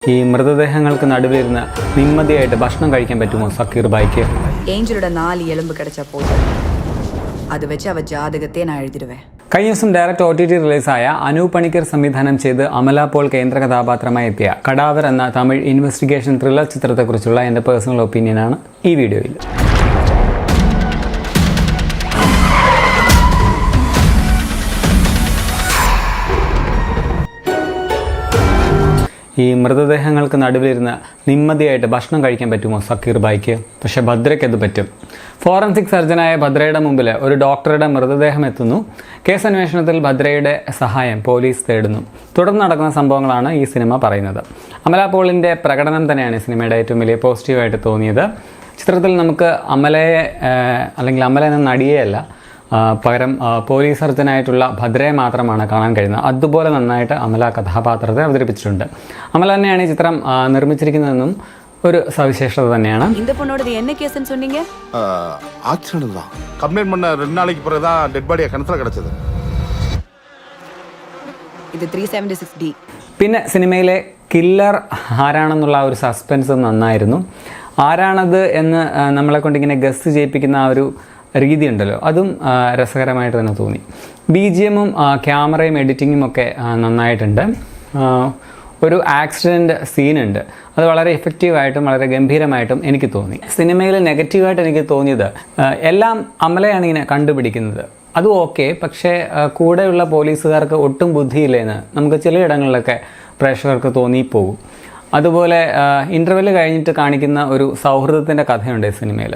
ഈ മൃതദേഹങ്ങൾക്ക് നടുവിലിരുന്ന് നിമ്മതിയായിട്ട് ഭക്ഷണം കഴിക്കാൻ പറ്റുമോ സക്കീർ ബായിക്ക്? ഏഞ്ചലുടെ 4 എലുമ്പ് കിടച്ച പോയി അത് വെച്ച് അവ ജാതകത്തെ ഞാൻ എഴുതിടുവേ. കഴിഞ്ഞ ദിവസം ഡയറക്റ്റ് OTT റിലീസായ അനൂപ് പണിക്കർ സംവിധാനം ചെയ്ത് അമല പോൾ കേന്ദ്ര കഥാപാത്രമായി എത്തിയ കടാവർ എന്ന തമിഴ് ഇൻവെസ്റ്റിഗേഷൻ ത്രില്ലർ ചിത്രത്തെക്കുറിച്ചുള്ള എൻ്റെ പേഴ്സണൽ ഒപ്പീനിയനാണ് ഈ വീഡിയോയിൽ. ഈ മൃതദേഹങ്ങൾക്ക് നടുവിലിരുന്ന് നിമ്മതിയായിട്ട് ഭക്ഷണം കഴിക്കാൻ പറ്റുമോ സക്കീർ ബായിക്ക്? പക്ഷേ ഭദ്രയ്ക്ക് അത് പറ്റും. ഫോറൻസിക് സർജനായ ഭദ്രയുടെ മുമ്പിൽ ഒരു ഡോക്ടറുടെ മൃതദേഹം എത്തുന്നു. കേസ് അന്വേഷണത്തിൽ ഭദ്രയുടെ സഹായം പോലീസ് തേടുന്നു. തുടർന്ന് നടക്കുന്ന സംഭവങ്ങളാണ് ഈ സിനിമ പറയുന്നത്. അമല പോളിൻ്റെ പ്രകടനം തന്നെയാണ് ഈ സിനിമയുടെ ഏറ്റവും വലിയ പോസിറ്റീവായിട്ട് തോന്നിയത്. ചിത്രത്തിൽ നമുക്ക് അമലയെ അല്ലെങ്കിൽ അമല എന്ന നടിയെയല്ല, പകരം പോലീസ് സർജനായിട്ടുള്ള ഭദ്രയെ മാത്രമാണ് കാണാൻ കഴിയുന്നത്. അതുപോലെ നന്നായിട്ട് അമല കഥാപാത്രത്തെ അവതരിപ്പിച്ചിട്ടുണ്ട്. അമല തന്നെയാണ് ഈ ചിത്രം നിർമ്മിച്ചിരിക്കുന്നതെന്നും ഒരു സവിശേഷത തന്നെയാണ്. இந்த பொண்ணோட என்ன கேஸ்னு சொன்னீங்க? ஆக்சிடென்ட் தான். கம்ப்ளைண்ட் பண்ண 2 நாளைக்கு பிறகு தான் டெட் பாடியா கிணத்துல கிடச்சது. ഇത് 376D. പിന്നെ സിനിമയിലെ കില്ലർ ആരാണെന്നുള്ള ഒരു സസ്പെൻസ് നന്നായിരുന്നു. ആരാണത് എന്ന് നമ്മളെ കൊണ്ടിങ്ങനെ ഗസ് ചെയ്യിപ്പിക്കുന്ന ആ ഒരു രീതി ഉണ്ടല്ലോ, അതും രസകരമായിട്ട് തന്നെ തോന്നി. BGMഉം ക്യാമറയും എഡിറ്റിങ്ങും ഒക്കെ നന്നായിട്ടുണ്ട്. ഒരു ആക്സിഡൻറ്റ് സീനുണ്ട്, അത് വളരെ എഫക്റ്റീവായിട്ടും വളരെ ഗംഭീരമായിട്ടും എനിക്ക് തോന്നി. സിനിമയിൽ നെഗറ്റീവായിട്ട് എനിക്ക് തോന്നിയത് എല്ലാം അമലയാണ് ഇങ്ങനെ കണ്ടുപിടിക്കുന്നത്. അതും ഓക്കെ, പക്ഷേ കൂടെയുള്ള പോലീസുകാർക്ക് ഒട്ടും ബുദ്ധിയില്ലെന്ന് നമുക്ക് ചിലയിടങ്ങളിലൊക്കെ പ്രേക്ഷകർക്ക് തോന്നിപ്പോകും. അതുപോലെ ഇൻ്റർവെല് കഴിഞ്ഞിട്ട് കാണിക്കുന്ന ഒരു സൗഹൃദത്തിൻ്റെ കഥയുണ്ട് ഈ സിനിമയിൽ.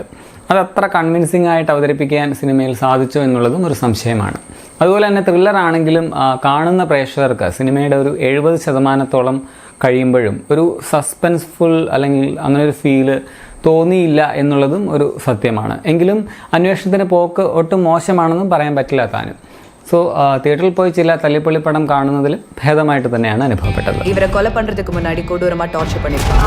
അതത്ര കൺവിൻസിംഗ് ആയിട്ട് അവതരിപ്പിക്കാൻ സിനിമയിൽ സാധിച്ചു എന്നുള്ളതും ഒരു സംശയമാണ്. അതുപോലെ തന്നെ ത്രില്ലർ ആണെങ്കിലും കാണുന്ന പ്രേക്ഷകർക്ക് സിനിമയുടെ ഒരു 70% കഴിയുമ്പോഴും ഒരു സസ്പെൻസ്ഫുൾ അല്ലെങ്കിൽ അങ്ങനെ ഒരു ഫീല് തോന്നിയില്ല എന്നുള്ളതും ഒരു സത്യമാണ്. എങ്കിലും അന്വേഷണത്തിൻ്റെ പോക്ക് ഒട്ടും മോശമാണെന്നും പറയാൻ പറ്റില്ല താനും. സോ തിയേറ്ററിൽ പോയി ചില തല്ലിപ്പൊളിപ്പടം കാണുന്നതിൽ ഭേദമായിട്ട് തന്നെയാണ് അനുഭവപ്പെട്ടത്. ഇവരെ കൊല പண்றதுக்கு മുன்னாடி കൊടൂരமா ടോർച്ചർ பண்ணிருக்காங்க.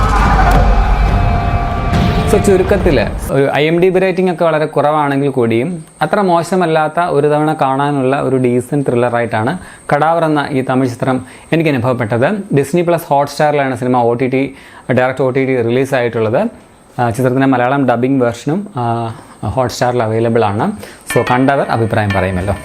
സോ ചുരുക്കത്തിൽ ഒരു IMDb റേറ്റിംഗ് ഒക്കെ വളരെ കുറവാണെങ്കിൽ കൂടിയും അത്ര മോശമല്ലാത്ത ഒരു തവണ കാണാനുള്ള ഒരു ഡീസൻറ്റ് ത്രില്ലറായിട്ടാണ് കടാവർ എന്ന ഈ തമിഴ് ചിത്രം എനിക്ക് അനുഭവപ്പെട്ടത്. Disney+ ഹോട്ട്സ്റ്റാറിലാണ് സിനിമ ഡയറക്റ്റ് OTT റിലീസായിട്ടുള്ളത്. ചിത്രത്തിൻ്റെ മലയാളം ഡബ്ബിംഗ് വേർഷനും ഹോട്ട്സ്റ്റാറിൽ അവൈലബിൾ ആണ്. സോ കണ്ടവർ അഭിപ്രായം പറയുമല്ലോ.